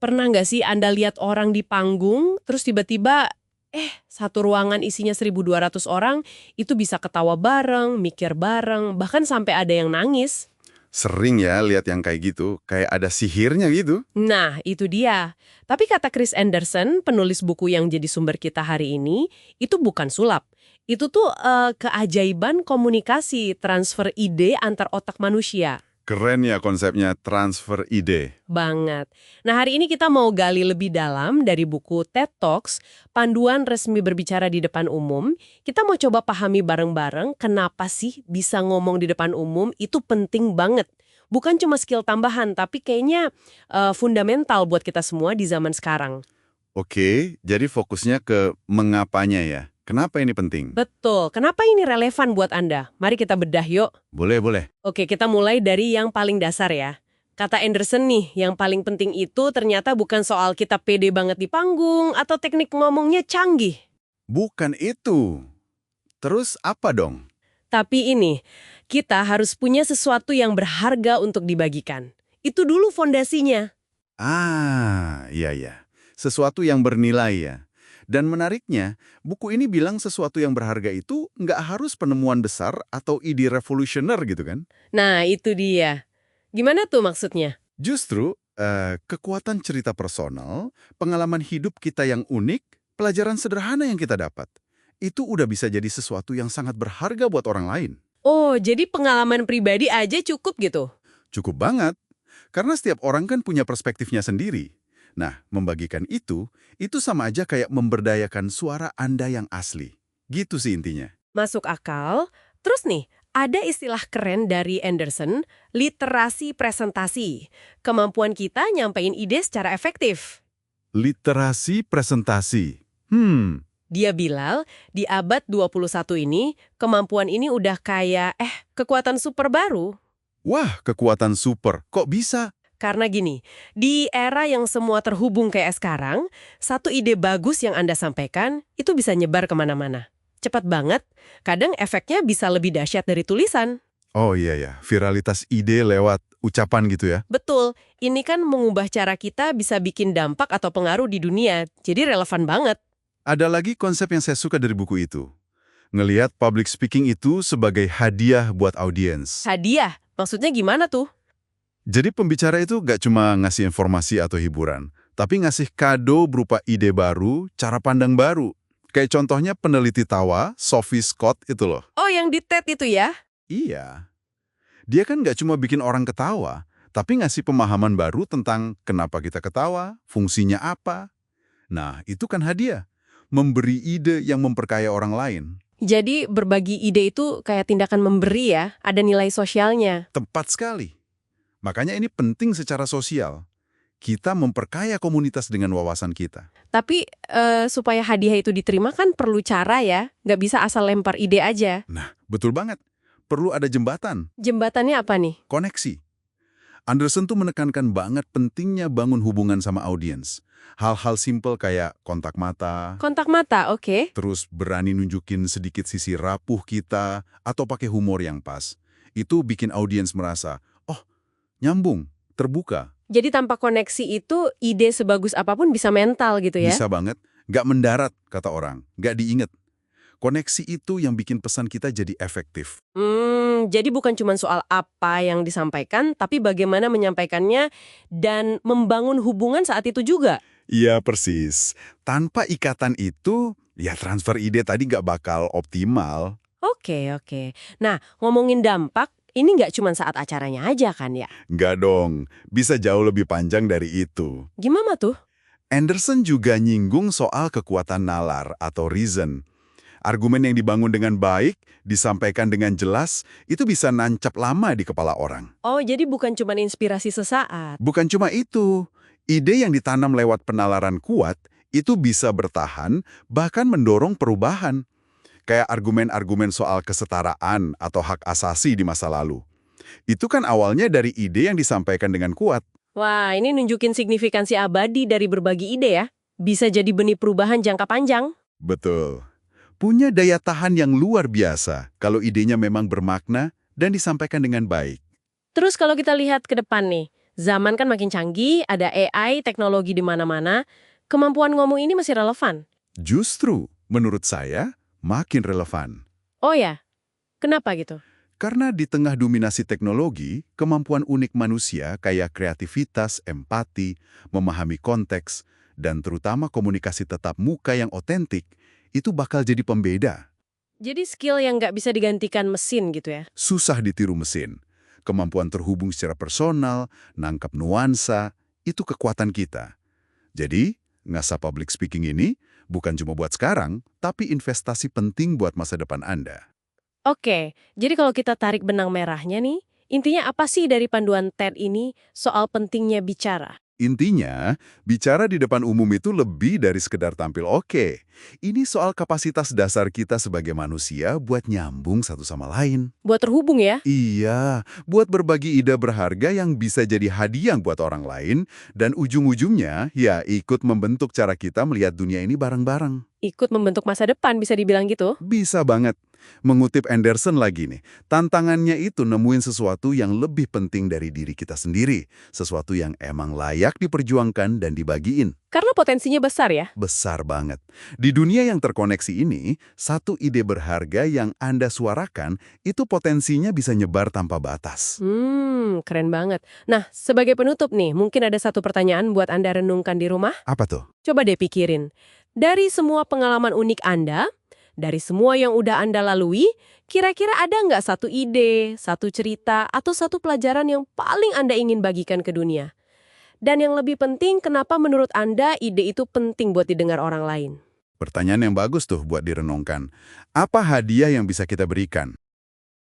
Pernah nggak sih Anda lihat orang di panggung, terus tiba-tiba, satu ruangan isinya 1.200 orang, itu bisa ketawa bareng, mikir bareng, bahkan sampai ada yang nangis. Sering ya lihat yang kayak gitu, kayak ada sihirnya gitu. Nah, itu dia. Tapi kata Chris Anderson, penulis buku yang jadi sumber kita hari ini, itu bukan sulap. Itu tuh keajaiban komunikasi, transfer ide antar otak manusia. Keren ya konsepnya transfer ide. Banget. Nah, hari ini kita mau gali lebih dalam dari buku TED Talks, Panduan Resmi Berbicara di Depan Umum. Kita mau coba pahami bareng-bareng kenapa sih bisa ngomong di depan umum itu penting banget. Bukan cuma skill tambahan, tapi kayaknya fundamental buat kita semua di zaman sekarang. Oke, jadi fokusnya ke mengapanya ya. Kenapa ini penting? Betul. Kenapa ini relevan buat Anda? Mari kita bedah yuk. Boleh. Oke, kita mulai dari yang paling dasar ya. Kata Anderson nih, yang paling penting itu ternyata bukan soal kita pede banget di panggung atau teknik ngomongnya canggih. Bukan itu. Terus apa dong? Tapi ini, kita harus punya sesuatu yang berharga untuk dibagikan. Itu dulu fondasinya. Iya. Sesuatu yang bernilai ya. Dan menariknya, buku ini bilang sesuatu yang berharga itu nggak harus penemuan besar atau ide revolusioner gitu kan. Nah, itu dia. Gimana tuh maksudnya? Justru, kekuatan cerita personal, pengalaman hidup kita yang unik, pelajaran sederhana yang kita dapat, itu udah bisa jadi sesuatu yang sangat berharga buat orang lain. Oh, jadi pengalaman pribadi aja cukup gitu? Cukup banget, karena setiap orang kan punya perspektifnya sendiri. Nah, membagikan itu sama aja kayak memberdayakan suara Anda yang asli. Gitu sih intinya. Masuk akal. Terus nih, ada istilah keren dari Anderson, literasi presentasi. Kemampuan kita nyampein ide secara efektif. Literasi presentasi. Dia bilang, di abad 21 ini, kemampuan ini udah kayak, kekuatan super baru. Wah, kekuatan super. Kok bisa? Karena gini, di era yang semua terhubung kayak sekarang, satu ide bagus yang Anda sampaikan, itu bisa nyebar kemana-mana. Cepat banget, kadang efeknya bisa lebih dahsyat dari tulisan. Oh iya, viralitas ide lewat ucapan gitu ya. Betul, ini kan mengubah cara kita bisa bikin dampak atau pengaruh di dunia, jadi relevan banget. Ada lagi konsep yang saya suka dari buku itu. Ngelihat public speaking itu sebagai hadiah buat audiens. Hadiah, maksudnya gimana tuh? Jadi pembicara itu gak cuma ngasih informasi atau hiburan, tapi ngasih kado berupa ide baru, cara pandang baru. Kayak contohnya peneliti tawa, Sophie Scott itu loh. Oh, yang di TED itu ya? Iya. Dia kan gak cuma bikin orang ketawa, tapi ngasih pemahaman baru tentang kenapa kita ketawa, fungsinya apa. Nah, itu kan hadiah. Memberi ide yang memperkaya orang lain. Jadi berbagi ide itu kayak tindakan memberi ya, ada nilai sosialnya. Tepat sekali. Makanya ini penting secara sosial. Kita memperkaya komunitas dengan wawasan kita. Tapi supaya hadiah itu diterima kan perlu cara ya, nggak bisa asal lempar ide aja. Nah, betul banget. Perlu ada jembatan, Jembatannya apa nih? koneksi. Anderson tuh menekankan banget pentingnya bangun hubungan sama audiens. Hal-hal simpel kayak kontak mata, Kontak mata, oke. terus berani nunjukin sedikit sisi rapuh kita, atau pakai humor yang pas. Itu bikin audiens merasa, oh, nyambung, terbuka. Jadi tanpa koneksi itu ide sebagus apapun bisa mental gitu ya? Bisa banget, nggak mendarat, kata orang, nggak diinget. Koneksi itu yang bikin pesan kita jadi efektif. Jadi bukan cuma soal apa yang disampaikan, tapi bagaimana menyampaikannya dan membangun hubungan saat itu juga. Iya, persis. Tanpa ikatan itu, ya transfer ide tadi nggak bakal optimal. Oke. Nah, ngomongin dampak, ini nggak cuma saat acaranya aja kan ya? Nggak dong, bisa jauh lebih panjang dari itu. Gimana tuh? Anderson juga nyinggung soal kekuatan nalar atau reason. Argumen yang dibangun dengan baik, disampaikan dengan jelas, itu bisa nancap lama di kepala orang. Oh, jadi bukan cuma inspirasi sesaat. Bukan cuma itu, ide yang ditanam lewat penalaran kuat, itu bisa bertahan, bahkan mendorong perubahan. Kayak argumen-argumen soal kesetaraan atau hak asasi di masa lalu. Itu kan awalnya dari ide yang disampaikan dengan kuat. Wah, ini nunjukin signifikansi abadi dari berbagi ide ya. Bisa jadi benih perubahan jangka panjang. Betul. Punya daya tahan yang luar biasa kalau idenya memang bermakna dan disampaikan dengan baik. Terus kalau kita lihat ke depan nih, Zaman kan makin canggih, ada AI, teknologi di mana-mana. Kemampuan ngomong ini masih relevan. Justru, menurut saya, makin relevan. Oh ya, kenapa gitu? Karena di tengah dominasi teknologi, kemampuan unik manusia kayak kreativitas, empati, memahami konteks, dan terutama komunikasi tatap muka yang otentik, itu bakal jadi pembeda. Jadi skill yang nggak bisa digantikan mesin gitu ya? Susah ditiru mesin. Kemampuan terhubung secara personal, nangkap nuansa, itu kekuatan kita. Jadi, ngasa public speaking ini bukan cuma buat sekarang, tapi investasi penting buat masa depan Anda. Oke, jadi kalau kita tarik benang merahnya nih, intinya apa sih dari panduan TED ini soal pentingnya bicara? Intinya, bicara di depan umum itu lebih dari sekedar tampil oke. Ini soal kapasitas dasar kita sebagai manusia buat nyambung satu sama lain. Buat terhubung ya? Iya, buat berbagi ide berharga yang bisa jadi hadiah buat orang lain, dan ujung-ujungnya, ya ikut membentuk cara kita melihat dunia ini bareng-bareng. Ikut membentuk masa depan, bisa dibilang gitu? Bisa banget. Mengutip Anderson lagi nih, tantangannya itu nemuin sesuatu yang lebih penting dari diri kita sendiri. Sesuatu yang emang layak diperjuangkan dan dibagiin. Karena potensinya besar ya? Besar banget. Di dunia yang terkoneksi ini, satu ide berharga yang Anda suarakan, itu potensinya bisa nyebar tanpa batas. Keren banget. Nah, sebagai penutup nih, mungkin ada satu pertanyaan buat Anda renungkan di rumah. Apa tuh? Coba deh pikirin. Dari semua pengalaman unik Anda, dari semua yang udah Anda lalui, kira-kira ada nggak satu ide, satu cerita, atau satu pelajaran yang paling Anda ingin bagikan ke dunia? Dan yang lebih penting, kenapa menurut Anda ide itu penting buat didengar orang lain? Pertanyaan yang bagus tuh buat direnungkan. Apa hadiah yang bisa kita berikan?